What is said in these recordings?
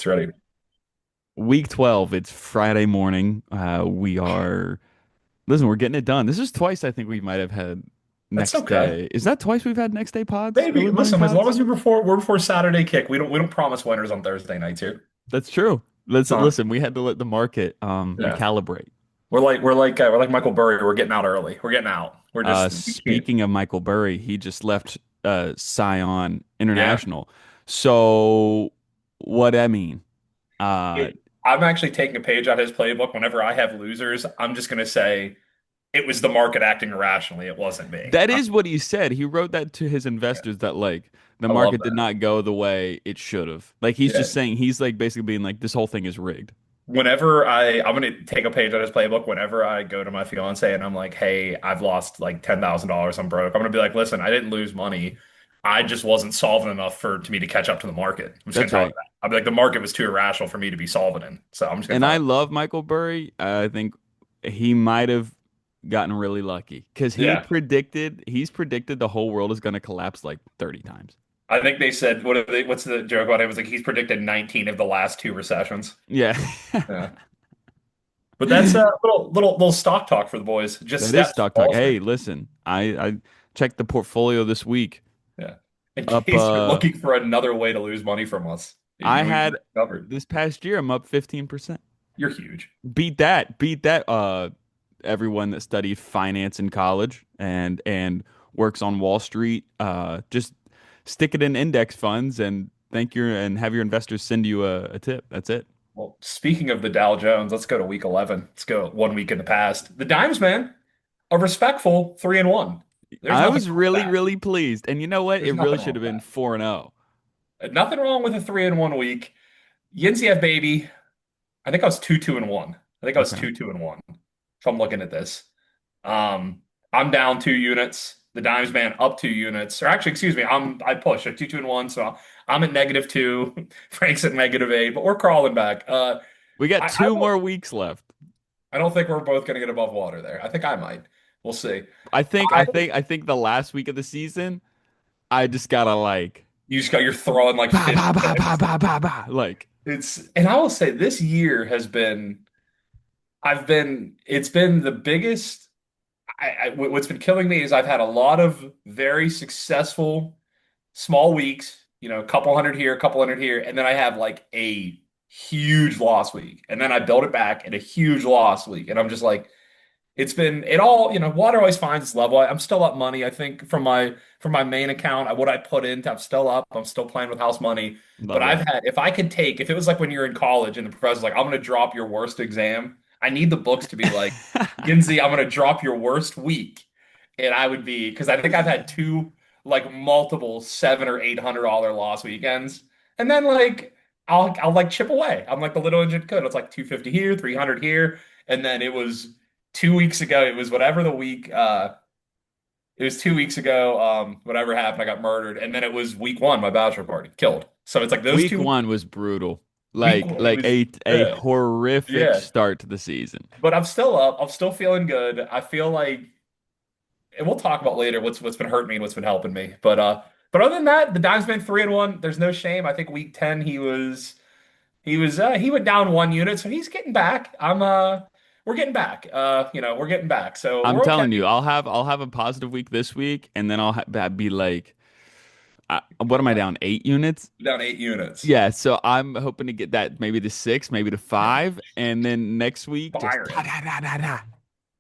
ready. Week 12, it's Friday morning. Listen, we're getting it done. This is twice I think we might have had That's next okay. day. Is that twice we've had next day pods? Maybe Early morning listen, as long pods? as we're before Saturday kick, we don't promise winners on Thursday nights here. That's true. Listen, Huh? listen, we had to let the market Yeah. recalibrate. We're like Michael Burry. We're getting out early. We're getting out. We're just we can't. Speaking of Michael Burry, he just left Scion Yeah. International. So what I mean, uh I'm actually taking a page out of his playbook. Whenever I have losers, I'm just gonna say it was the market acting irrationally. It wasn't me. that is what he said. He wrote that to his investors that like the I love market did that. not go the way it should have. Like he's Yeah. just saying he's like basically being like this whole thing is rigged. I'm gonna take a page out of his playbook whenever I go to my fiance and I'm like, hey, I've lost like $10,000. I'm broke. I'm gonna be like, listen, I didn't lose money. I just wasn't solvent enough for to me to catch up to the market. I'm just gonna That's tell her right. that. I'll be like, the market was too irrational for me to be solvent in. So I'm just gonna And tell I her. love Michael Burry. I think he might have gotten really lucky because Yeah. he's predicted the whole world is going to collapse like 30 times. I think they said what's the joke about it? It was like he's predicted 19 of the last two recessions. Yeah. Yeah. But that's a little stock talk for the boys. Just That is steps stock talk. Wall Street. Hey, listen, I checked the portfolio this week. Yeah. In Up case you're looking for another way to lose money from us, I we had covered. this past year I'm up 15%. You're huge. Beat that. Beat that everyone that studied finance in college and works on Wall Street just stick it in index funds and have your investors send you a tip. That's it. Well, speaking of the Dow Jones, let's go to week 11. Let's go 1 week in the past. The Dimes, man, a respectful 3-1. There's I nothing was wrong with really, that. really pleased. And you know what? There's It really nothing should wrong have with been that. 4-0. Nothing wrong with a 3-1 week. Yinzer, baby. I think I was 2-2-1. I think I was Okay. 2-2-1. If I'm looking at this. Um, I'm down 2 units. The Dimes man up 2 units. Or actually, excuse me, I push at 2-2-1. So I'm at -2. Frank's at -8, but we're crawling back. We got I two will, more weeks left. I don't think we're both gonna get above water there. I think I might. We'll see. I I think the last week of the season, I just gotta like You just got you're throwing like bah 50 bah bah bah picks. bah bah bah. Like And I will say this year has been it's been the biggest. What's been killing me is I've had a lot of very successful small weeks, a couple hundred here, a couple hundred here, and then I have like a huge loss week, and then I build it back in a huge loss week, and I'm just like, it's been it all, water always finds its level. I'm still up money, I think, from my main account. What I put into, I'm still up. I'm still playing with house money, but love I've that. had if it was like when you're in college and the professor's like, I'm going to drop your worst exam. I need the books to be like, Ginzy, I'm going to drop your worst week, and I would be because I think I've had two like multiple $700 or $800 loss weekends, and then like I'll like chip away. I'm like the little engine could. It's like 250 here, 300 here, and then it was 2 weeks ago. It was whatever the week. It was 2 weeks ago. Whatever happened, I got murdered, and then it was week one. My bachelor party killed. So it's like those Week 2 weeks. one was brutal. Week one, it Like was a yeah, horrific yeah. start to the season. But I'm still up. I'm still feeling good. I feel like, and we'll talk about later what's been hurting me and what's been helping me. But other than that, the Dimes been 3-1. There's no shame. I think week 10 he went down 1 unit, so he's getting back. We're getting back. We're getting back. So I'm we're okay. telling you, I'll have a positive week this week, and then be like, what am I down 8 units? Down 8 units. Yeah, so I'm hoping to get that maybe to 6, maybe to Yeah. 5, and then next week just da Firing. da da da da.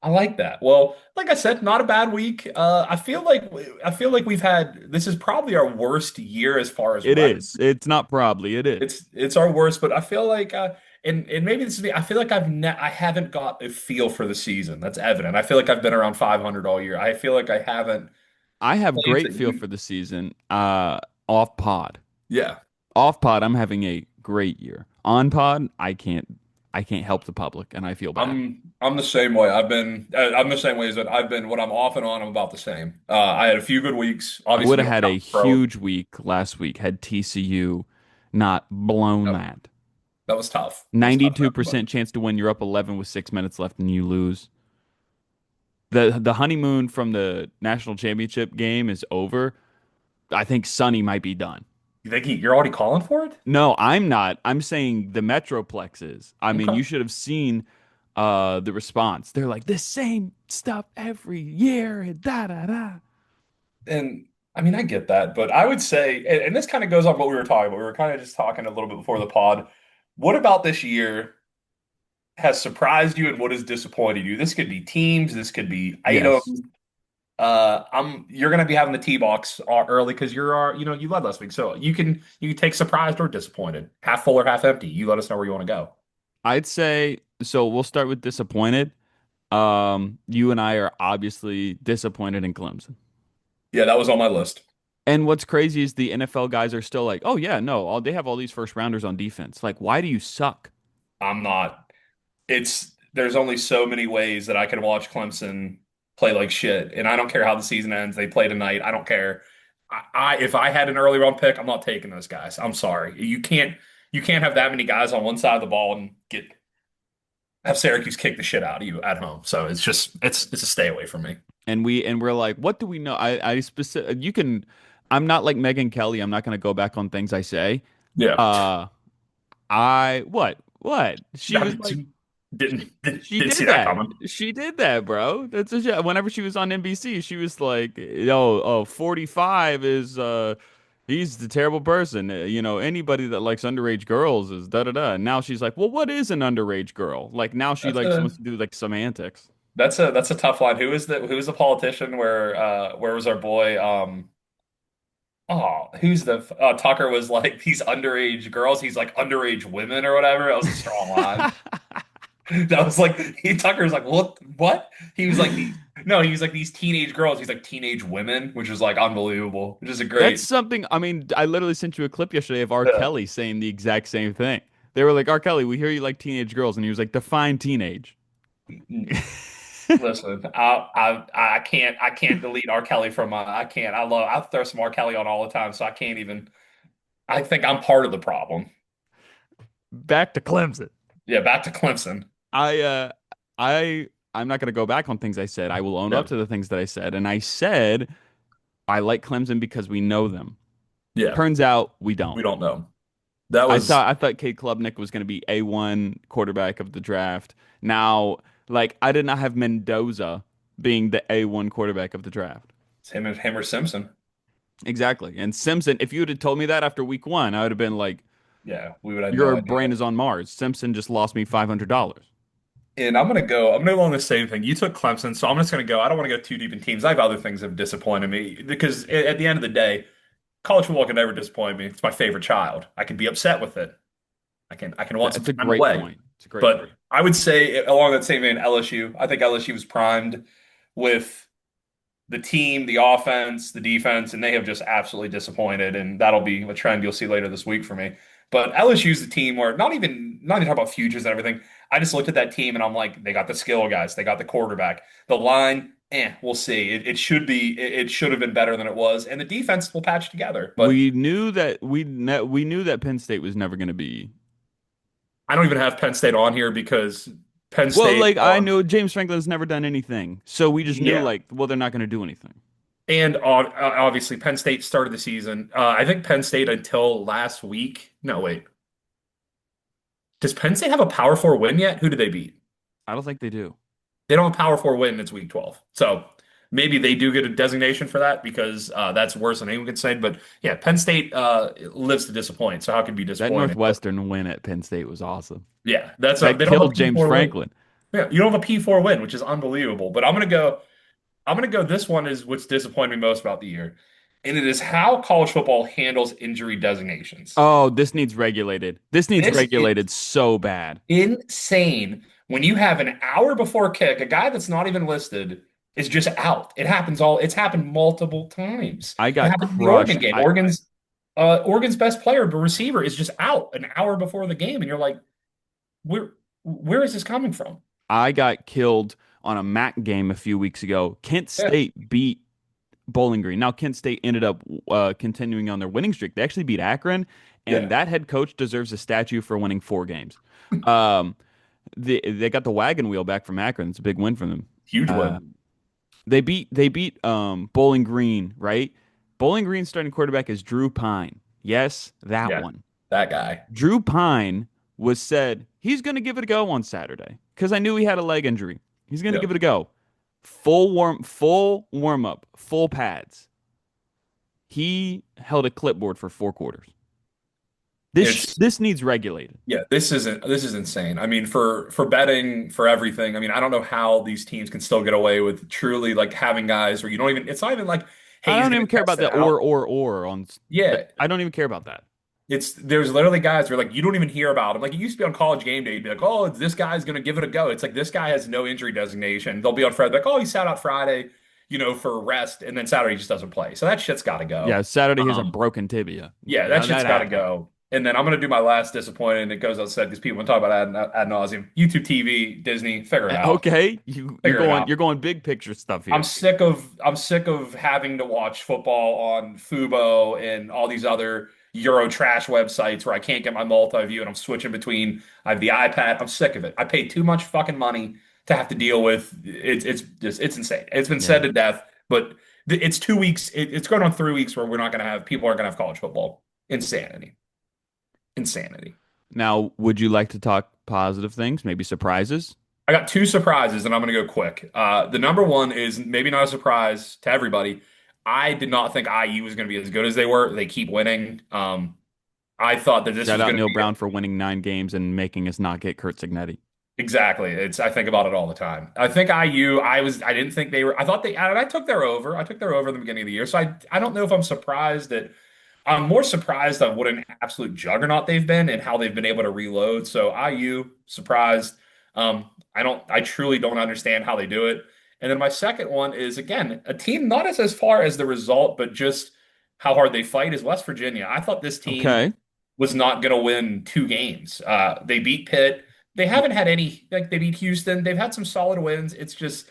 I like that. Well, like I said, not a bad week. I feel like we've had this is probably our worst year as far as It is. records. It's not probably. It is. It's our worst, but I feel like and maybe this is me. I feel like I haven't got a feel for the season. That's evident. I feel like I've been around 500 all year. I feel like I haven't I have played great feel for the season. Off pod. yeah. Off pod, I'm having a great year. On pod, I can't help the public, and I feel bad. I'm the same way. I'm the same way as that I've been when I'm off and on, I'm about the same. I had a few good weeks. I would Obviously, have you don't had a count pro. huge week last week had TCU not blown That, that. that was tough. It was tough for everybody. 92% chance to win. You're up 11 with 6 minutes left and you lose. The honeymoon from the national championship game is over. I think Sonny might be done. You think you're already calling for it? No, I'm not. I'm saying the Metroplexes. I mean, Okay. you should have seen the response. They're like the same stuff every year and da da da. And I mean, I get that, but I would say, and this kind of goes on what we were talking about. We were kind of just talking a little bit before the pod. What about this year has surprised you and what has disappointed you? This could be teams, this could be Yes. items. You're gonna be having the T box early because you led last week, so you can take surprised or disappointed, half full or half empty. You let us know where you want to go. I'd say so we'll start with disappointed. You and I are obviously disappointed in Clemson. Yeah, that was on my list. And what's crazy is the NFL guys are still like, "Oh yeah, no, they have all these first rounders on defense." Like, why do you suck? I'm not. There's only so many ways that I can watch Clemson play like shit, and I don't care how the season ends. They play tonight. I don't care. If I had an early round pick, I'm not taking those guys. I'm sorry. You can't have that many guys on one side of the ball and get have Syracuse kick the shit out of you at home. So it's a stay away from me. And we're like, what do we know? I specific you can I'm not like Megan Kelly. I'm not going to go back on things I say. Yeah. Uh I what? She was like Didn't see that coming. She did that, bro. Whenever she was on NBC, she was like, "Oh, 45 is he's the terrible person. Anybody that likes underage girls is da da da." And now she's like, "Well, what is an underage girl?" Like now she That's like a wants to do like semantics. that's a tough line. Who is the politician where was our boy who's the Tucker was like these underage girls, he's like underage women or whatever. That was a strong line. That was like Tucker was like, what? He was like these no, he was like these teenage girls. He's like teenage women, which is like unbelievable. Which is a That's great something. I mean, I literally sent you a clip yesterday of R. yeah. Kelly saying the exact same thing. They were like, "R. Kelly, we hear you like teenage girls," and he was like, "Define teenage." Listen, I can't delete R. Kelly from my I can't. I throw some R. Kelly on all the time, so I can't even I think I'm part of the problem. Back to Clemson. Yeah, back to Clemson. I uh I'm not gonna go back on things I said. I will own up Yeah. to the things that I said. And I said I like Clemson because we know them. Yeah. Turns out we don't. We don't know. That was I thought Cade Klubnik was gonna be A1 quarterback of the draft. Now, like I did not have Mendoza being the A1 quarterback of the draft. him or Simpson. Exactly. And Simpson, if you would have told me that after week one, I would have been like, Yeah, we would have no your idea. brain is on Mars. Simpson just lost me $500. And I'm gonna go on the same thing. You took Clemson, so I'm just gonna go. I don't want to go too deep in teams. I have other things that have disappointed me because at the end of the day, college football can never disappoint me. It's my favorite child. I can be upset with it. I can want some It's a time great away. point. It's a great But point. I would say along that same vein, LSU. I think LSU was primed with the team, the offense, the defense, and they have just absolutely disappointed. And that'll be a trend you'll see later this week for me. But LSU's the team where not even talk about futures and everything. I just looked at that team and I'm like, they got the skill guys, they got the quarterback, the line. We'll see. It should have been better than it was, and the defense will patch together. But We knew that Penn State was never going to be. I don't even have Penn State on here because Penn Well, State like I knew James Franklin's never done anything, so we just knew yeah. like, well, they're not going to do anything. And obviously, Penn State started the season. I think Penn State until last week. No, wait. Does Penn State have a Power Four win yet? Who do they beat? I don't think they do. They don't have a Power Four win. It's week 12. So maybe they do get a designation for that because that's worse than anyone can say. But yeah, Penn State lives to disappoint. So how can it be That disappointing? But Northwestern win at Penn State was awesome. yeah, That they don't have a killed James P4 win. Franklin. Yeah, you don't have a P4 win, which is unbelievable. But I'm gonna go. This one is what's disappointed me most about the year, and it is how college football handles injury designations. Oh, this needs regulated. This needs This is regulated so bad. insane. When you have an hour before kick, a guy that's not even listed is just out. It's happened multiple times. I It got happened in the Oregon crushed. game. Oregon's best player, but receiver is just out an hour before the game, and you're like, where is this coming from? I got killed on a MAC game a few weeks ago. Kent Yeah, State beat Bowling Green. Now Kent State ended up continuing on their winning streak. They actually beat Akron, and yeah, that head coach deserves a statue for winning 4 games. Um, they got the wagon wheel back from Akron. It's a big win for them. huge Uh, win. they beat Bowling Green, right? Bowling Green's starting quarterback is Drew Pine. Yes, that Yeah, one. that guy. Drew Pine was said he's going to give it a go on Saturday because I knew he had a leg injury. He's going to Yeah. give it a go. Full warm up, full pads. He held a clipboard for 4 quarters. It's This needs regulated. Yeah, this is insane. I mean, for betting for everything. I mean, I don't know how these teams can still get away with truly like having guys where you don't even. It's not even like, I hey, he's don't going even to care test about it the out. or on like Yeah, I don't even care about that. it's there's literally guys where like you don't even hear about him. Like it used to be on College Game Day, you'd be like, oh, this guy's going to give it a go. It's like this guy has no injury designation. They'll be on Friday, like, oh, he sat out Friday, for rest, and then Saturday he just doesn't play. So that shit's got to Yeah, go. Saturday he's a Um, broken tibia. Yeah, that Yeah, shit's that got to happened. go. And then I'm gonna do my last disappointing. It goes unsaid because people want to talk about ad nauseum. YouTube TV, Disney, figure it out. Okay, Figure it out. you're going big picture stuff here. I'm sick of having to watch football on Fubo and all these other Euro trash websites where I can't get my multi-view and I'm switching between. I have the iPad. I'm sick of it. I paid too much fucking money to have to deal with. It's insane. It's been said Yeah. to death, but it's 2 weeks. It's going on 3 weeks where we're not gonna have people aren't gonna have college football. Insanity. Insanity. Now, would you like to talk positive things, maybe surprises? I got two surprises, and I'm going to go quick. The number one is maybe not a surprise to everybody. I did not think IU was going to be as good as they were. They keep winning. I thought that this Shout was out going to Neil be Brown for winning 9 games and making us not get Kurt Signetti. exactly. I think about it all the time. I think IU. I didn't think they were. I thought they. And I took their over. I took their over in the beginning of the year. So I don't know if I'm surprised that. I'm more surprised on what an absolute juggernaut they've been and how they've been able to reload. So IU surprised. I truly don't understand how they do it. And then my second one is again a team not as far as the result, but just how hard they fight is West Virginia. I thought this team Okay. was not going to win 2 games. They beat Pitt. They haven't had any like they beat Houston. They've had some solid wins. It's just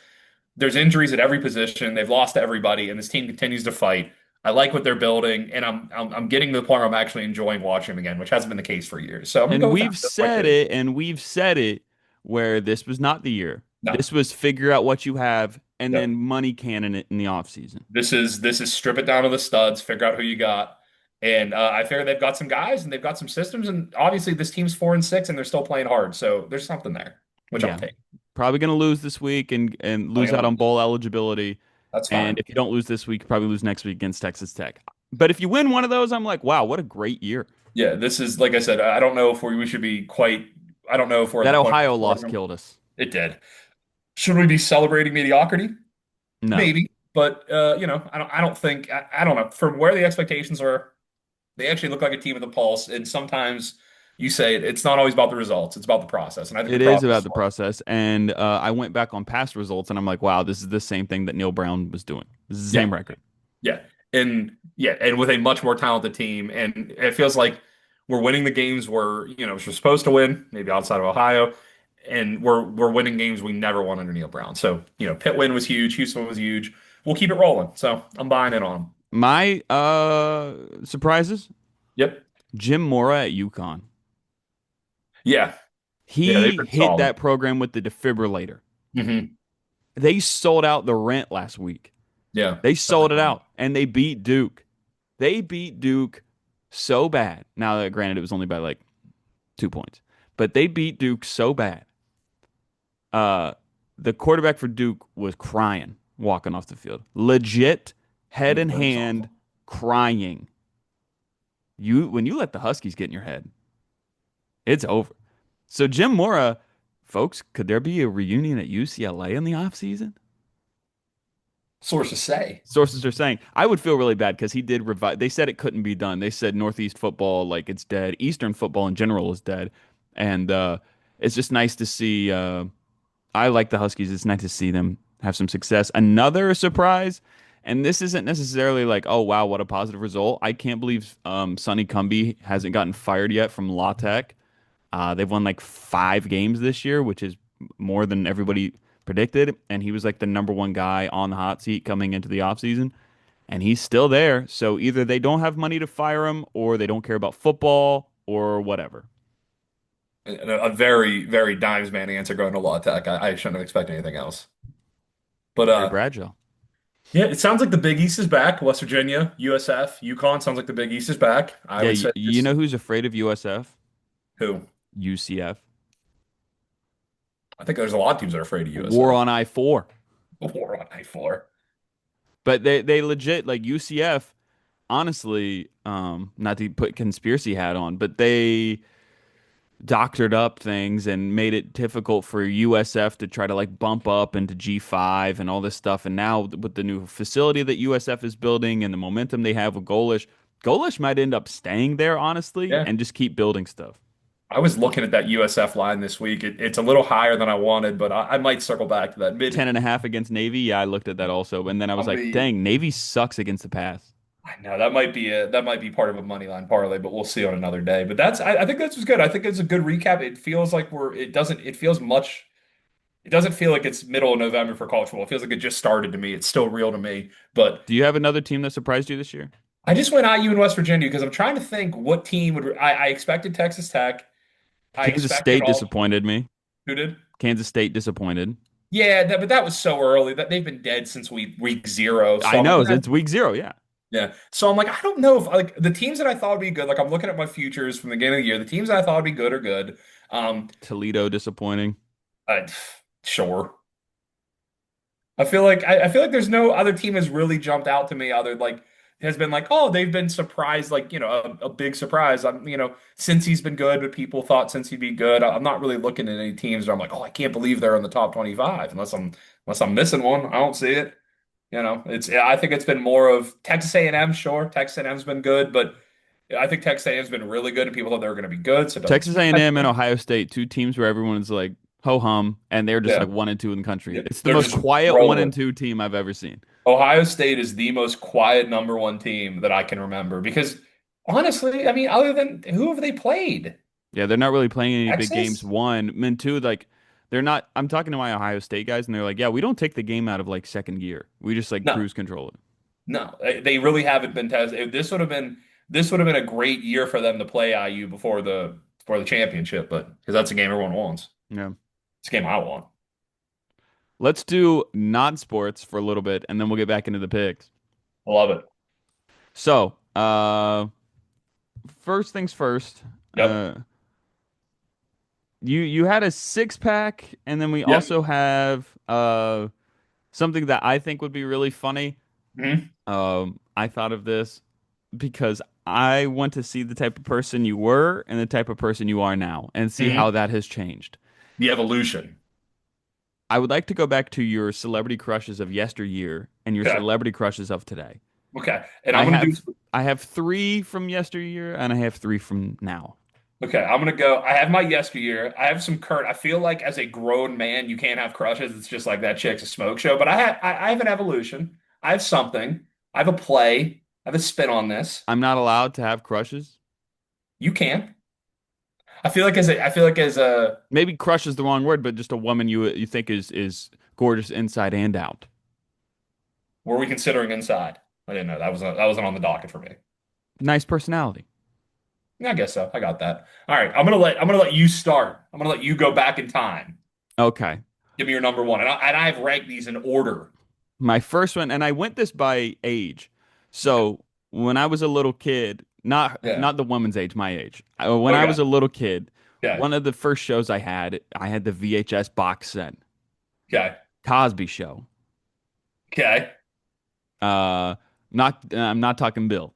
there's injuries at every position. They've lost to everybody, and this team continues to fight. I like what they're building, and I'm getting to the point where I'm actually enjoying watching them again, which hasn't been the case for years. So I'm gonna go And with that. we've That's my said two. it, and we've said it where this was not the year. No, This was figure out what you have and yep. then money cannon it in the offseason. This is strip it down to the studs, figure out who you got, and I figure they've got some guys and they've got some systems, and obviously this team's 4-6 and they're still playing hard, so there's something there, which I'll Yeah. take. Probably going to lose this week and I'm lose out gonna on lose. bowl eligibility. That's And fine. if you don't lose this week, you probably lose next week against Texas Tech. But if you win one of those, I'm like, wow, what a great year. Yeah, this is like I said. I don't know if we should be quite. I don't know if we're at That the point. Ohio loss killed us. It did. Should we be celebrating mediocrity? No. Maybe, but I don't think I don't know. From where the expectations are, they actually look like a team with a pulse. And sometimes you say it's not always about the results; it's about the process. And I think the It is process about is the working. process. And I went back on past results and I'm like, wow, this is the same thing that Neil Brown was doing. This is the Yeah, same record. and with a much more talented team, and it feels like we're winning the games we're supposed to win, maybe outside of Ohio, and we're winning games we never won under Neil Brown. So Pitt win was huge, Houston was huge. We'll keep it rolling. So I'm buying in on them. My surprises, Yep. Jim Mora at UConn. Yeah. Yeah, they've He been hit solid. that program with the defibrillator. Hmm. They sold out the rent last week. Yeah. They That's a sold it good one. out and they beat Duke. They beat Duke so bad. Now, granted, it was only by like 2 points, but they beat Duke so bad. Uh, the quarterback for Duke was crying walking off the field, legit head in That's hand, awesome. crying. When you let the Huskies get in your head, it's over. So Jim Mora, folks, could there be a reunion at UCLA in the offseason? Sources say. Sources are saying I would feel really bad because he did revive. They said it couldn't be done. They said Northeast football, like it's dead. Eastern football in general is dead, and it's just nice to see. I like the Huskies. It's nice to see them have some success. Another surprise, and this isn't necessarily like, oh wow, what a positive result. I can't believe Sonny Cumby hasn't gotten fired yet from La Tech. They've won like 5 games this year, which is more than everybody predicted. And he was like the number one guy on the hot seat coming into the offseason. And he's still there. So either they don't have money to fire him or they don't care about football or whatever. A very, very dimes man answer going to Law Tech. I shouldn't have expected anything else. But Terry Bradshaw. Yeah, it sounds like the Big East is back. West Virginia, USF, UConn sounds like the Big East is back. I Yeah, would say you this know who's afraid of USF? who? UCF. I think there's a lot of teams that are afraid of War USF. on I-4. War on I-4. But they legit like UCF, honestly, not to put conspiracy hat on, but they doctored up things and made it difficult for USF to try to like bump up into G5 and all this stuff. And now with the new facility that USF is building and the momentum they have with Golish, Golish might end up staying there, honestly, Yeah. and just keep building stuff. I was looking at that USF line this week. It's a little higher than I wanted, but I might circle back to that mid. 10.5 against Navy. Yeah, I looked at that also. And then I was I'm like, the dang, Navy sucks against the pass. I know that might be part of a money line parlay, but we'll see on another day. But I think that's was good. I think it's a good recap. It feels like it feels much it doesn't feel like it's middle of November for college football. It feels like it just started to me. It's still real to me. But Do you have another team that surprised you this year? I just went IU in West Virginia because I'm trying to think what team would I expected Texas Tech. I Kansas expected State all disappointed me. who did? Kansas State disappointed. Yeah, but that was so early that they've been dead since week zero. So I I'm like, know it's week 0. Yeah. yeah. So I'm like, I don't know if like the teams that I thought would be good. Like I'm looking at my futures from the beginning of the year. The teams that I thought would be good are good. Um, Toledo disappointing. I, sure. I feel like there's no other team has really jumped out to me other like has been like, oh, they've been surprised, like, a big surprise. Since he's been good, but people thought since he'd be good. I'm not really looking at any teams where I'm like, oh, I can't believe they're in the top 25 unless I'm missing one. I don't see it. I think it's been more of Texas A&M, sure. Texas A&M's been good, but I think Texas A&M's been really good and people thought they were going to be good, so it doesn't Texas surprise A&M and me. Ohio State, two teams where everyone's like ho hum, and they're just Yeah. like 1 and 2 in the country. Yeah. It's the They're most just quiet one and rolling. two team I've ever seen. Ohio State is the most quiet number one team that I can remember because honestly, I mean, other than who have they played? Yeah, they're not really playing any big games. Texas? One, and two, like they're not. I'm talking to my Ohio State guys, and they're like, "Yeah, we don't take the game out of like second gear. We just like No, cruise control it." no, they really haven't been tested. This would have been a great year for them to play IU before the championship, but because that's a game everyone wants. Yeah. It's a game I want. Let's do non-sports for a little bit, and then we'll get back into the picks. I love it. So, first things first. Yep. Uh, you had a 6 pack, and then we Yep. also have something that I think would be really funny. Mhm. I thought of this because I want to see the type of person you were and the type of person you are now, and see how Mhm. that has changed. The evolution. I would like to go back to your celebrity crushes of yesteryear and your Okay. celebrity crushes of today. Okay. And I I'm gonna do have I have 3 from yesteryear and I have 3 from now. Okay, I'm gonna go. I have my yesteryear. I have some current. I feel like as a grown man, you can't have crushes. It's just like that chick's a smoke show. But I have an evolution. I have something. I have a play. I have a spin on this. I'm not allowed to have crushes. You can. I feel like as a Maybe crush is the wrong word, but just a woman you think is gorgeous inside and out. were we considering inside? I didn't know that wasn't on the docket for me. Nice personality. Yeah, I guess so. I got that. All right, I'm gonna let you start. I'm gonna let you go back in time. Okay. Give me your number one, and I've ranked these in order. My first one, and I went this by age. Okay. So when I was a little kid, Yeah. not the woman's age, my age. When I Okay. was a little kid, Okay. one of the first shows I had the VHS box set, Okay. Cosby Show. Okay. Uh, I'm not talking Bill.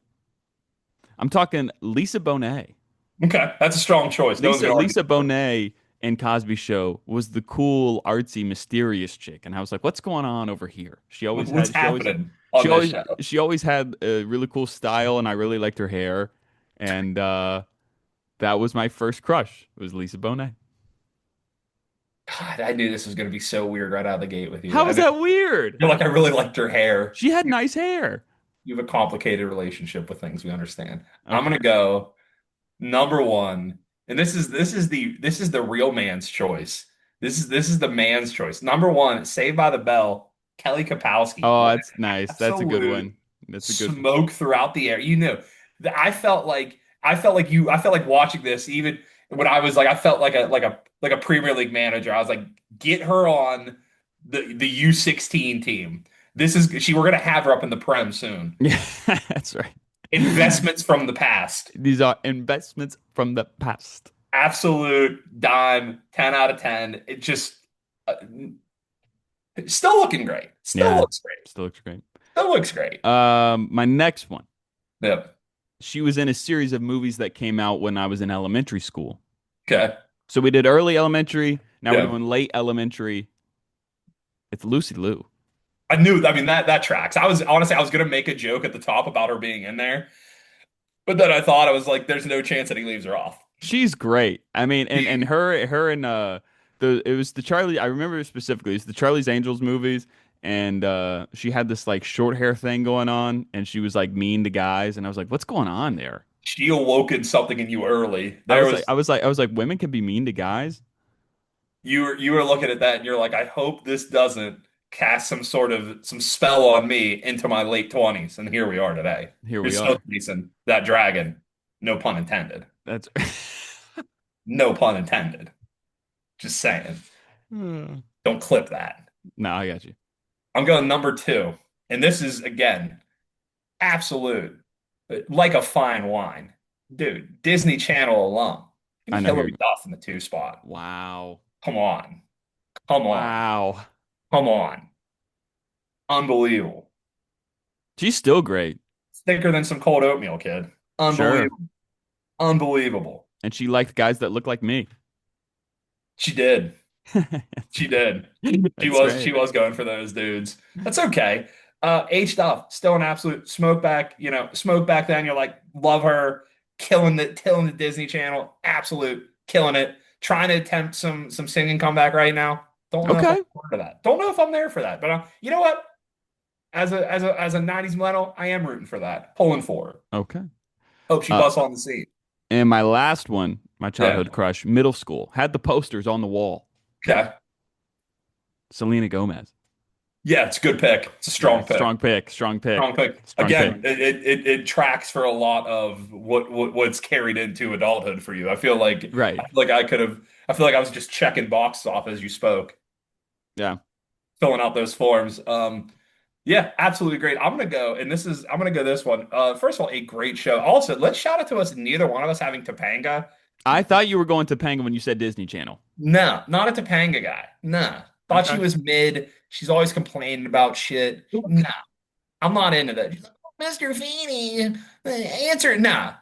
I'm talking Lisa Bonet. Okay. That's a strong choice. No one's gonna argue Lisa that. Bonet in Cosby Show was the cool, artsy, mysterious chick, and I was like, "What's going on over here?" What's happening on this show? She always had a really cool style, and I really liked her hair, and that was my first crush. It was Lisa Bonet. God, I knew this was going to be so weird right out of the gate with you. How I is know that weird? you're like, I really liked her hair. She had nice hair. You have a complicated relationship with things we understand. I'm Okay. gonna go number one, and this is the real man's choice. This is the man's choice. Number one, Saved by the Bell, Kelly Kapowski. Oh, What that's nice. an That's a good absolute one. That's a good. smoke throughout the air. You know, I felt like watching this even when I was like I felt like a Premier League manager. I was like, get her on the U16 team. This is she. We're gonna have her up in the Prem soon. Yeah, that's right. Investments from the past. These are investments from the past. Absolute dime, 10 out of 10. It just still looking great. Still Yeah, looks great. still looks great. Still looks great. My next one. Yep. She was in a series of movies that came out when I was in elementary school. Okay. So we did early elementary. Now we're Yeah. doing late elementary. It's Lucy Liu. I knew, I mean, that tracks. I was honestly, I was gonna make a joke at the top about her being in there, but then I thought I was like, there's no chance that he leaves her off. She's great. I mean, and her and the it was the Charlie. I remember specifically. It's the Charlie's Angels movies, and she had this like short hair thing going on, and she was like mean to guys, and I was like, what's going on there? She awoken something in you early. There was I was like, women can be mean to guys. you were looking at that and you're like, I hope this doesn't cast some spell on me into my late 20s. And here we are today. Here You're we still are. chasing that dragon. No pun intended. That's No pun intended. Just saying. no, Don't clip that. I got you. I'm going number two. And this is again absolute like a fine wine. Dude, Disney Channel alum. Give I me know here. Hillary Duff in the two spot. Wow. Come on. Come on. Wow. Come on. Unbelievable. She's still great. Thicker than some cold oatmeal, kid. Sure. Unbelievable. Unbelievable. And she liked guys that look like me. She did. She did. That's She right. was going for those dudes. That's okay. H Duff, still an absolute smoke back, smoke back then. You're like, love her, killing the Disney Channel, absolute killing it. Trying to attempt some singing comeback right now. Don't know if I'm Okay. there for that. Don't know if I'm there for that. But you know what? As a 90s millennial, I am rooting for that. Pulling for her. Okay. Hope she Uh, busts on the scene. and my last one, my Yeah. childhood crush, middle school, had the posters on the wall. Okay. Selena Gomez. Yeah, it's a good pick. It's a Yeah, strong pick. strong pick, strong pick, Strong pick. strong pick. Again, it tracks for a lot of what's carried into adulthood for you. Right. I feel like I was just checking boxes off as you spoke, Yeah. filling out those forms. Yeah, absolutely great. I'm gonna go this one. First of all, a great show. Also, let's shout out to us, neither one of us having Topanga. I thought you were going to Topanga when you said Disney Channel. No, not a Topanga guy. Nah. Thought she Okay. was mid. She's always complaining about shit. Nah. I'm not into that. She's like, "Oh, Mr. Feeney, answer it." Nah,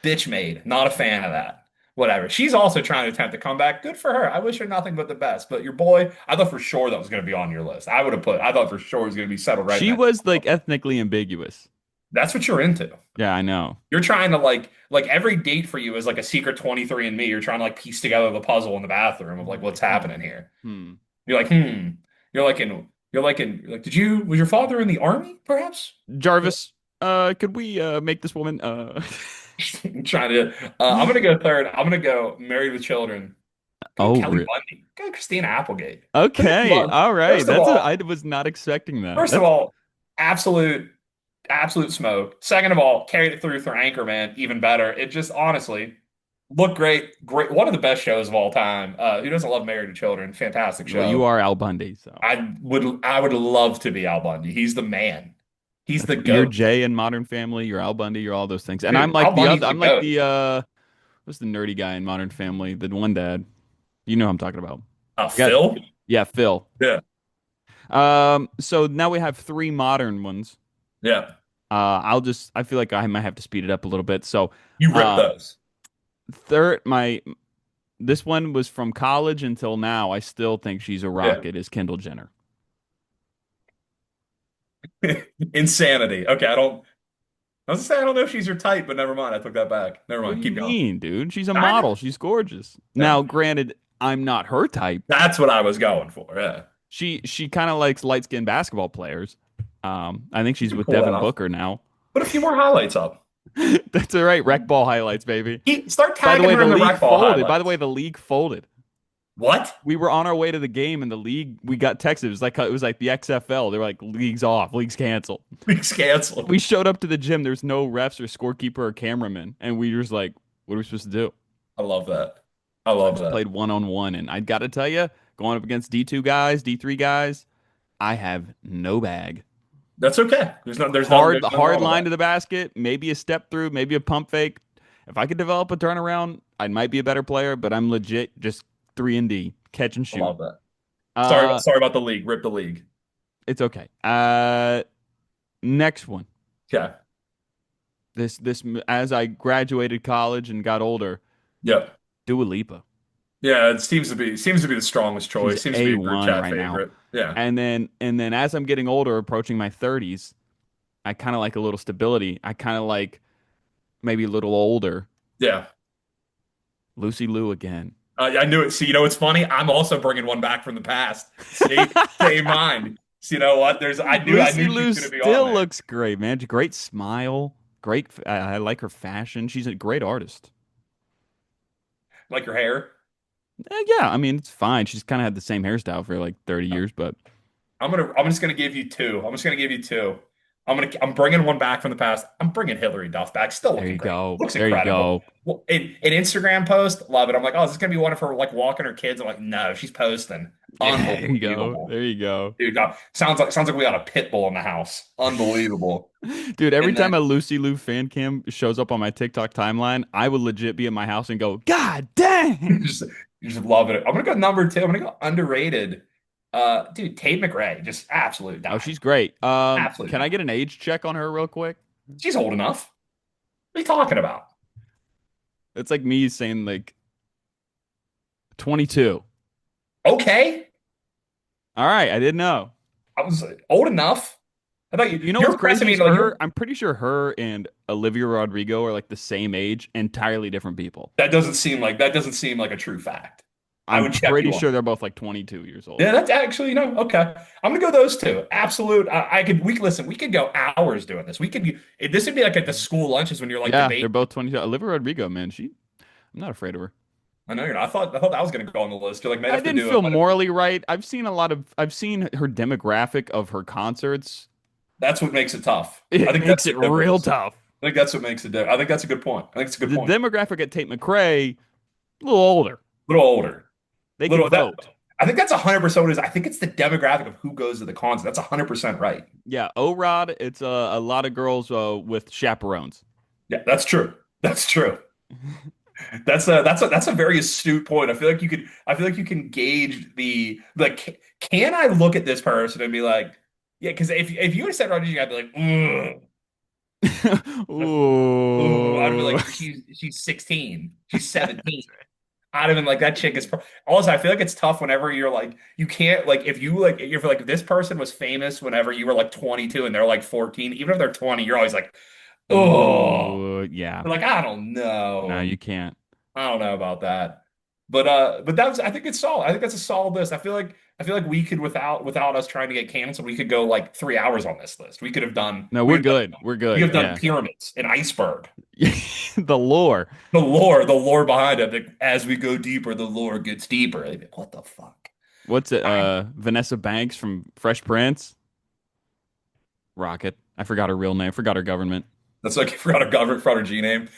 bitch made. Not a fan of that. Whatever. She's also trying to attempt a comeback. Good for her. I wish her nothing but the best. But your boy, I thought for sure that was going to be on your list. I thought for sure it was going to be settled right She next. was like ethnically ambiguous. That's what you're into. Yeah, I know. You're trying to like every date for you is like a secret 23 and Me. You're trying to like piece together the puzzle in the bathroom of like what's happening here. Hmm. You're like, hmm. You're like, was your father in the army, perhaps? Jarvis, could we make this woman I'm trying to. I'm gonna go third. I'm gonna go Married with Children. Go Oh, Kelly Bundy. Go Christina Applegate. okay. Well, All right. first of I all, was not expecting that. first of all, absolute, absolute smoke. Second of all, carried it through Anchorman, even better. It just honestly looked great. Great. One of the best shows of all time. Who doesn't love Married with Children? Fantastic Well, you show. are Al Bundy, so I would love to be Al Bundy. He's the man. He's the you're goat. Jay in Modern Family, you're Al Bundy, you're all those things. And I'm Dude, like Al the Bundy's other the I'm like goat. the what's the nerdy guy in Modern Family? The one dad. You know who I'm talking about. Yeah, Phil? yeah, Phil. Yeah. So now we have three modern ones. Yeah. I feel like I might have to speed it up a little bit. So, You rip uh, those. third, this one was from college until now. I still think she's a Yeah. rocket. Is Kendall Jenner? Insanity. Okay, I was gonna say I don't know if she's your type, but never mind. I took that back. Never What do mind. you Keep going. mean, dude? She's a I know. model. She's gorgeous. Yeah. Now, granted, I'm not her type. That's what I was going for. Yeah. She kind of likes light skinned basketball players. I think You she's can with pull that Devin off. Booker now. Put a few more highlights up. That's all right. Rec ball highlights, baby. Start By the tagging way, her the in the league rec ball folded. By the highlights. way, the league folded. What? We were on our way to the game, and the league we got texted. It was like the XFL. They were like, "League's off. League's canceled." Weeks We canceled. showed up to the gym. There's no refs or scorekeeper or cameraman, and we were just like, "What are we supposed to do?" I love that. I So I love just that. played one on one, and I got to tell you, going up against D2 guys, D3 guys, I have no bag. That's okay. Hard, There's nothing hard wrong with line that. to the basket, maybe a step through, maybe a pump fake. If I could develop a turnaround, I might be a better player, but I'm legit just 3 and D, catch and I shoot. love that. Uh, Sorry about the league. Rip the league. it's okay. Next one. Okay. This as I graduated college and got older, Yep. Dua Lipa. Yeah, it seems to be the strongest She's choice. Seems to be a group A1 chat right now. favorite. Yeah. And then as I'm getting older, approaching my 30s, I kind of like a little stability. I kind of like maybe a little older. Yeah. Lucy Liu again. I knew it. See, you know what's funny? I'm also bringing one back from the past. Same mind. So you know what? I Lucy knew she was Liu going to be on still there. looks great, man. Great smile. Great. I like her fashion. She's a great artist. Like your hair. Yeah, I mean, it's fine. She's kind of had the same hairstyle for like 30 years, but I'm just gonna give you two. I'm just gonna give you two. I'm bringing one back from the past. I'm bringing Hillary Duff back. Still there looking you great. go. Looks There you incredible. go. Well, in Instagram post, love it. I'm like, oh, is this gonna be one of her like walking her kids? I'm like, no, she's posting. Yeah, there you go. Unbelievable. There you go. Dude, sounds like we got a pit bull in the house. Unbelievable. Dude, every And time a then Lucy Liu fan cam shows up on my TikTok timeline, I would legit be in my house and go, God dang. just just love it. I'm gonna go number two. I'm gonna go underrated. Dude, Tate McRae, just absolute Oh, dime. she's great. Absolute Can I dime. get an age check on her real quick? She's old enough. What are you talking about? It's like me saying like 22. Okay. All right, I didn't know. I was old enough. I thought You know you're what's impressing crazy me. is Like her. I'm pretty sure her and Olivia Rodrigo are like the same age, entirely different people. that doesn't seem like a true fact. I I'm would check pretty you on sure that. they're both like 22 years old. Yeah, that's actually, okay. I'm gonna go those two. Absolute. We could go hours doing this. This would be like at the school lunches when you're like Yeah, they're debating. both 22. Olivia Rodrigo, man, I'm not afraid of her. I know you're not. I thought that was gonna go on the list. You're like, might I have to didn't do it. feel morally right. I've seen her demographic of her concerts. That's what makes it tough. I It think that's makes the it real difference. tough. I think that's what makes it different. I think that's a good point. I think it's a good The point. demographic at Tate McRae, a little older. A little older. They could Little that vote. I think that's 100% what it is. I think it's the demographic of who goes to the concert. That's 100% right. Yeah, O-Rod, it's a lot of girls with chaperones. Yeah, that's true. That's true. That's a very astute point. I feel like you can gauge can I look at this person and be like, yeah, because if you would have said Rodriguez, I'd be like, ugh, ugh. I'd be Ooh. like, she's 16, she's 17. I'd have been like, that chick is also, I feel like it's tough whenever you're like, you can't like if like this person was famous whenever you were like 22 and they're like 14, even if they're 20, you're always like, oh, Ooh, yeah. like No, you can't. I don't know about that. But I think it's solid. I think that's a solid list. I feel like we could without us trying to get canceled, we could go like 3 hours on this list. No, We we're could have good. We're we could good. have done Yeah. pyramids, an iceberg. The lore. The lore behind it. As we go deeper, the lore gets deeper. Like, what the fuck? What's it? I, Vanessa Banks from Fresh Prince? Rocket. I forgot her real name. Forgot her government. that's like I forgot her G name.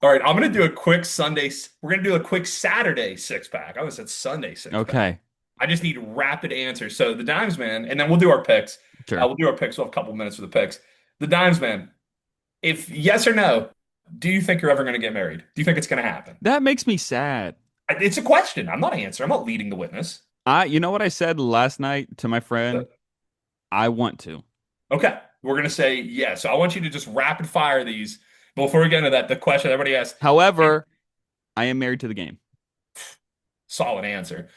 All right, I'm gonna do a quick Sunday. We're gonna do a quick Saturday six pack. I almost said Sunday six pack. Okay. I just need rapid answers. So the Dimes man, and then we'll do our picks. Sure. We'll do our picks. We'll have a couple minutes for the picks. The Dimes man, if yes or no, do you think you're ever going to get married? Do you think it's going to happen? That makes me sad. It's a question. I'm not answering. I'm not leading the witness. You know what I said last night to my friend? I want to. Okay, we're going to say yes. So I want you to just rapid fire these. Before we get into that, the question everybody asks, However, I am married to the game. solid answer.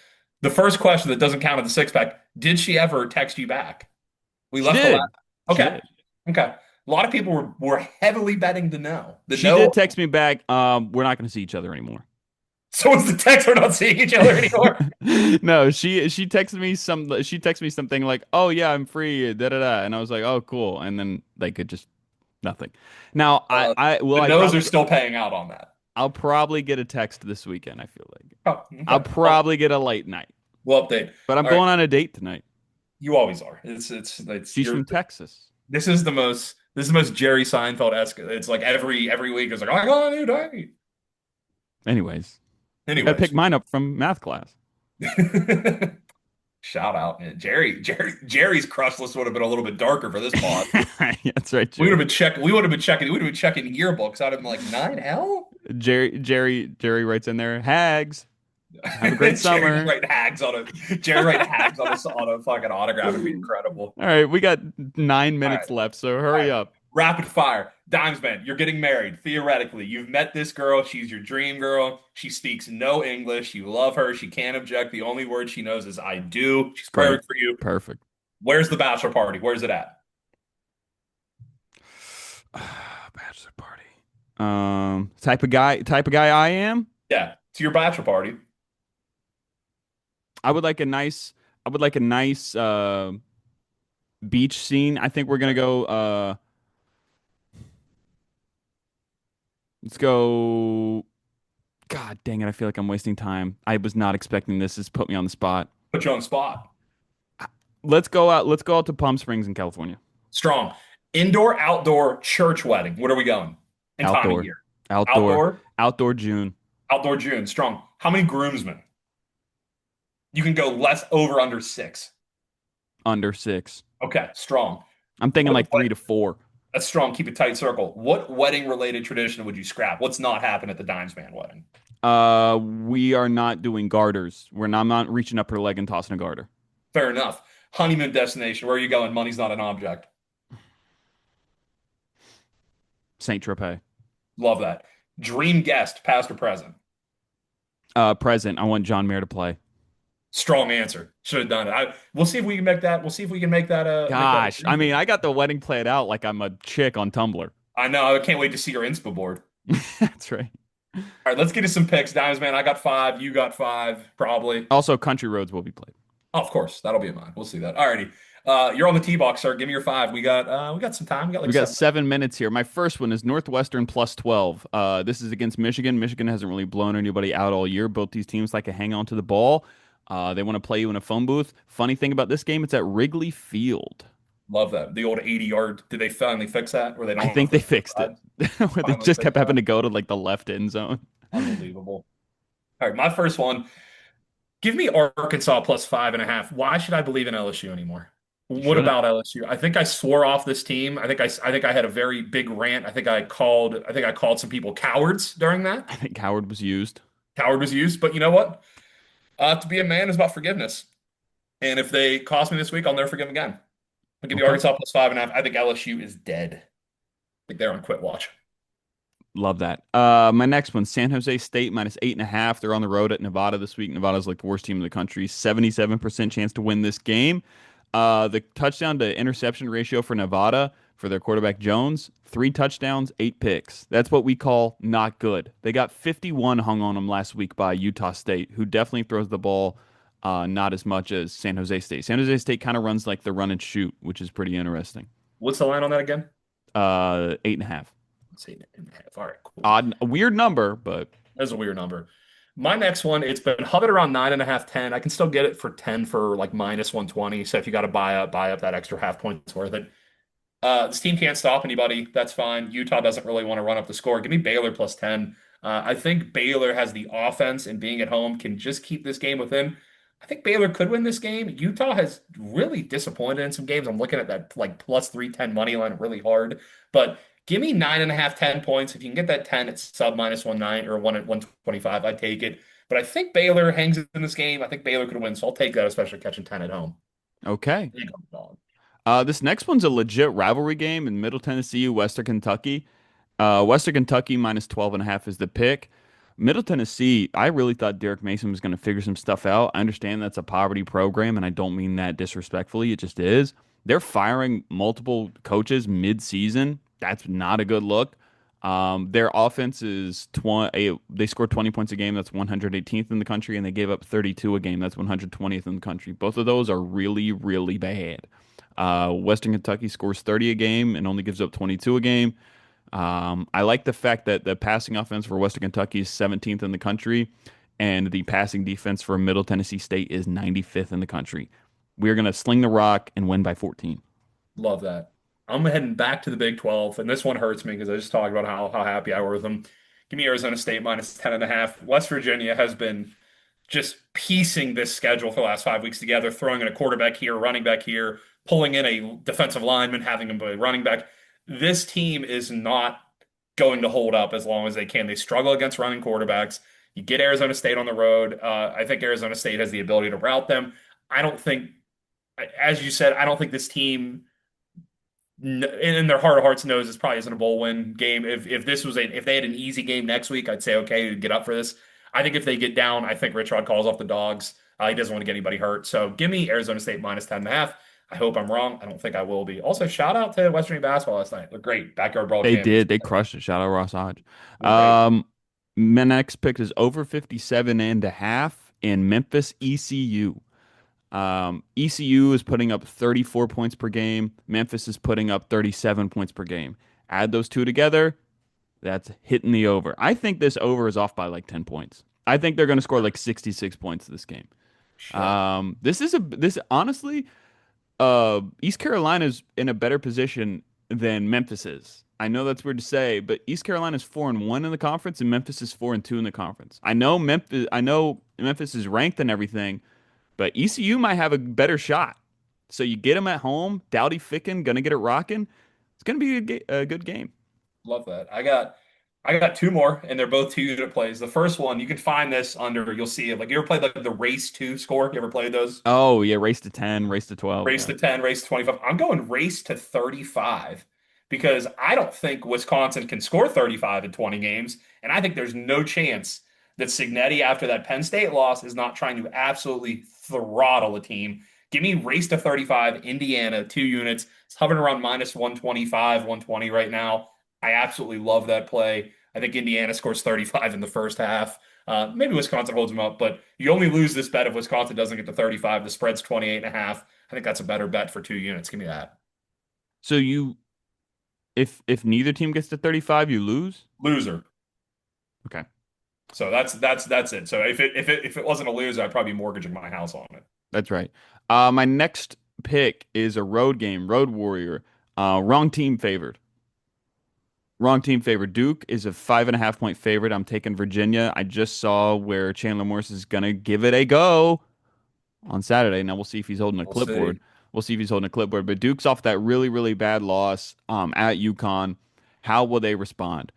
The first question that doesn't count at the six pack, did she ever text you back? We She left the did. last. She Okay. did. Okay. A lot of people were heavily betting the no. The She did no. text me back. We're not going to see each other anymore. So was the text we're not seeing each other anymore? No, she texted me something like, "Oh yeah, I'm free." Da da da, and I was like, "Oh cool," and then they could just nothing. Now I will The I no's are probably still paying out on that. I'll probably get a text this weekend. I feel like Oh, I'll okay. probably get a late night, We'll update. but I'm All right. going on a date tonight. You always are. It's She's you're from Texas. this is the most Jerry Seinfeld-esque. It's like every week it's like, oh, I got a new date. Anyways, I gotta pick Anyways. mine up from math class. Shout out, man. Jerry's crush list would have been a little bit darker for this pod. That's right, We would have Jerry. been checking. We would have been checking. We would have been checking yearbooks. I'd have been like 9L. Jerry writes in there, Hags, have a great Jerry summer. write hags on a Jerry write hags on a fucking autograph would be All incredible. right, we got nine All right, minutes left, so all hurry right. up. Rapid fire. Dimes man, you're getting married. Theoretically, you've met this girl. She's your dream girl. She speaks no English. You love her. She can't object. The only word she knows is I do. She's Great. perfect for you. Perfect. Where's the bachelor party? Where's it at? Bachelor party. Type of guy I am. Yeah, it's your bachelor party. I would like a nice I would like a nice beach scene. I think we're gonna go let's go. God dang it, I feel like I'm wasting time. I was not expecting this. This put me on the spot. Put you on the spot. Let's go out to Palm Springs in California. Strong. Indoor, outdoor, church wedding. What are we going? And time of Outdoor. year. Outdoor. Outdoor, Outdoor June. outdoor June. Strong. How many groomsmen? You can go less over under six. Under 6. Okay, strong. I'm thinking What, like what 3 to 4. that's strong. Keep it tight circle. What wedding related tradition would you scrap? What's not happen at the Dimes Man wedding? We are not doing garters. I'm not reaching up her leg and tossing a garter. Fair enough. Honeymoon destination. Where are you going? Money's not an object. Saint Tropez. Love that. Dream guest, past or present. Present. I want John Mayer to play. Strong answer. Should have done it. We'll see if we can make that. We'll see if we can make that a Gosh, I dream. mean, I got the wedding played out like I'm a chick on Tumblr. I know. I can't wait to see your inspo board. That's right. All right, let's get to some picks. Dimes man, I got five. You got five, probably. Also, country roads will be played. Oh, of course, that'll be mine. We'll see that. All righty. You're on the tee box, sir. Give me your five. We got some time. We got We like got 7. 7 minutes here. My first one is Northwestern plus 12. This is against Michigan. Michigan hasn't really blown anybody out all year. Both these teams like to hang on to the ball. They want to play you in a phone booth. Funny thing about this game, it's at Wrigley Field. Love that. The old 80 yard. Did they finally fix that? Where they I don't have think the they fixed it. sides? Where they Finally just fixed kept having that. to go to like the left end zone. Unbelievable. All right, my first one. Give me Arkansas plus 5.5. Why should I believe in LSU anymore? You What shouldn't. about LSU? I think I swore off this team. I think I had a very big rant. I think I called some people cowards during that. I think Howard was used. Coward was used, but you know what? To be a man is about forgiveness. And if they cost me this week, I'll never forgive them again. I'll give you Okay. Arkansas plus 5.5. I think LSU is dead. I think they're on quit watch. Love that. My next one, San Jose State minus 8.5. They're on the road at Nevada this week. Nevada's like the worst team in the country. 77% chance to win this game. The touchdown to interception ratio for Nevada for their quarterback Jones, 3 touchdowns, 8 picks. That's what we call not good. They got 51 hung on them last week by Utah State, who definitely throws the ball not as much as San Jose State. San Jose State kind of runs like the run and shoot, which is pretty interesting. What's the line on that again? 8.5. Let's see. 8.5. All right, cool. Odd, a weird number, but That's a weird number. My next one, it's been hovered around 9.5, 10. I can still get it for 10 for like minus 120. So if you got to buy up that extra half point's worth it. This team can't stop anybody. That's fine. Utah doesn't really want to run up the score. Give me Baylor plus 10. I think Baylor has the offense and being at home can just keep this game within. I think Baylor could win this game. Utah has really disappointed in some games. I'm looking at that like plus 310 money line really hard. But give me 9.5, 10 points. If you can get that 10, it's sub minus 190 or 1 at 125. I'd take it. But I think Baylor hangs in this game. I think Baylor could win. So I'll take that, especially catching 10 at home. okay. I think I'm a dog. This next one's a legit rivalry game in Middle Tennessee, Western Kentucky. Western Kentucky minus 12.5 is the pick. Middle Tennessee, I really thought Derek Mason was going to figure some stuff out. I understand that's a poverty program, and I don't mean that disrespectfully. It just is. They're firing multiple coaches mid-season. That's not a good look. Their offense is 20. They scored 20 points a game. That's 118th in the country, and they gave up 32 a game. That's 120th in the country. Both of those are really, really bad. Western Kentucky scores 30 a game and only gives up 22 a game. I like the fact that the passing offense for Western Kentucky is 17th in the country, and the passing defense for Middle Tennessee State is 95th in the country. We're going to sling the rock and win by 14. Love that. I'm heading back to the Big 12, and this one hurts me because I just talked about how happy I were with them. Give me Arizona State minus 10.5. West Virginia has been just piecing this schedule for the last 5 weeks together, throwing in a quarterback here, running back here, pulling in a defensive lineman, having him play running back. This team is not going to hold up as long as they can. They struggle against running quarterbacks. You get Arizona State on the road. I think Arizona State has the ability to route them. I don't think, as you said, I don't think this team in their heart of hearts knows this probably isn't a bowl win game. If this was if they had an easy game next week, I'd say okay, get up for this. I think if they get down, I think Rich Rod calls off the dogs. He doesn't want to get anybody hurt. So give me Arizona State minus 10.5. I hope I'm wrong. I don't think I will be. Also, shout out to Western Union basketball last night. They're great. Backyard brawl They champions. did. They crushed it. Shout out Ross Hodge. They're great. My next pick is over 57.5 in Memphis ECU. ECU is putting up 34 points per game. Memphis is putting up 37 points per game. Add those two together, that's hitting the over. I think this over is off by like 10 points. I think they're going to score like 66 points this game. Shit. This honestly, East Carolina's in a better position than Memphis is. I know that's weird to say, but East Carolina's 4-1 in the conference, and Memphis is 4-2 in the conference. I know Memphis is ranked and everything, but ECU might have a better shot. So you get them at home. Dowdy Ficken gonna get it rocking. It's gonna be a good game. Love that. I got two more, and they're both 2 unit plays. The first one, you can find this under, you'll see it. Like you ever played like the race 2 score? You ever played those? Oh yeah, race to 10, race to 12. Race Yeah. to 10, race to 25. I'm going race to 35 because I don't think Wisconsin can score 35 in 20 games. And I think there's no chance that Signetti, after that Penn State loss, is not trying to absolutely throttle a team. Give me race to 35, Indiana, 2 units. It's hovering around minus 125, 120 right now. I absolutely love that play. I think Indiana scores 35 in the first half. Maybe Wisconsin holds them up, but you only lose this bet if Wisconsin doesn't get to 35. The spread's 28.5. I think that's a better bet for 2 units. Give me that. So if neither team gets to 35, you lose. Loser. Okay, So that's it. So if it wasn't a loser, I'd probably be mortgaging my house on it. that's right. My next pick is a road game, Road Warrior. Wrong team favored. Wrong team favored. Duke is a 5.5 point favorite. I'm taking Virginia. I just saw where Chandler Morris is gonna give it a go on Saturday. Now we'll see if he's holding a We'll see. clipboard. We'll see if he's holding a clipboard. But Duke's off that really, really bad loss at UConn. How will they respond?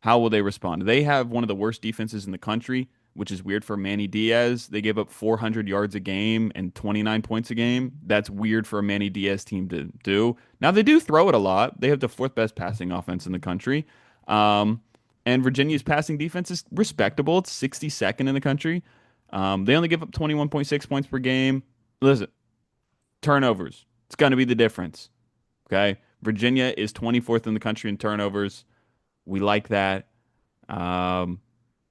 How will they respond? They have one of the worst defenses in the country, which is weird for Manny Diaz. They give up 400 yards a game and 29 points a game. That's weird for a Manny Diaz team to do. Now, they do throw it a lot. They have the fourth best passing offense in the country. Um, and Virginia's passing defense is respectable. It's 62nd in the country. They only give up 21.6 points per game. Listen, turnovers. It's going to be the difference. Okay. Virginia is 24th in the country in turnovers. We like that. Um,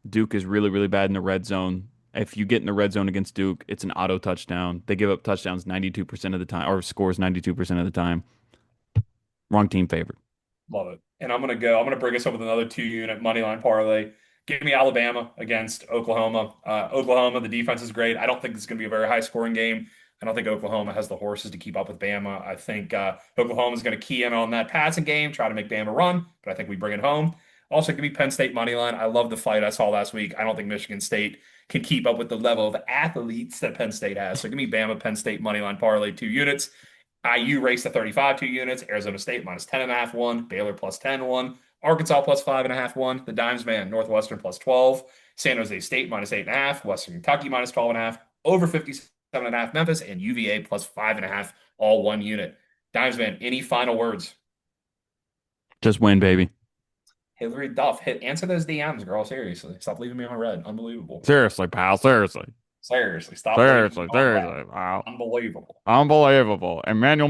Duke is really, really bad in the red zone. If you get in the red zone against Duke, it's an auto touchdown. They give up touchdowns 92% of the time, or scores 92% of the time. Wrong team favored. Love it. And I'm gonna bring us up with another 2 unit money line parlay. Give me Alabama against Oklahoma. Oklahoma, the defense is great. I don't think it's gonna be a very high scoring game. I don't think Oklahoma has the horses to keep up with Bama. I think Oklahoma is going to key in on that passing game, try to make Bama run, but I think we bring it home. Also, give me Penn State money line. I love the fight I saw last week. I don't think Michigan State can keep up with the level of athletes that Penn State has. So give me Bama, Penn State money line parlay 2 units. IU race to 35 2 units. Arizona State minus 10.5 1. Baylor plus 10 1. Arkansas plus 5.5 1. The Dimes man Northwestern plus 12. San Jose State minus 8.5. Western Kentucky minus 12.5. Over 57.5 Memphis and UVA plus 5.5, all 1 unit. Dimes man, any final words? Just win, baby. Hillary Duff, answer those DMs, girl. Seriously, stop leaving me on red. Unbelievable. Seriously, pal. Seriously. Seriously, stop leaving me Seriously. on red. Seriously. Wow. Unbelievable. Unbelievable. Emmanuel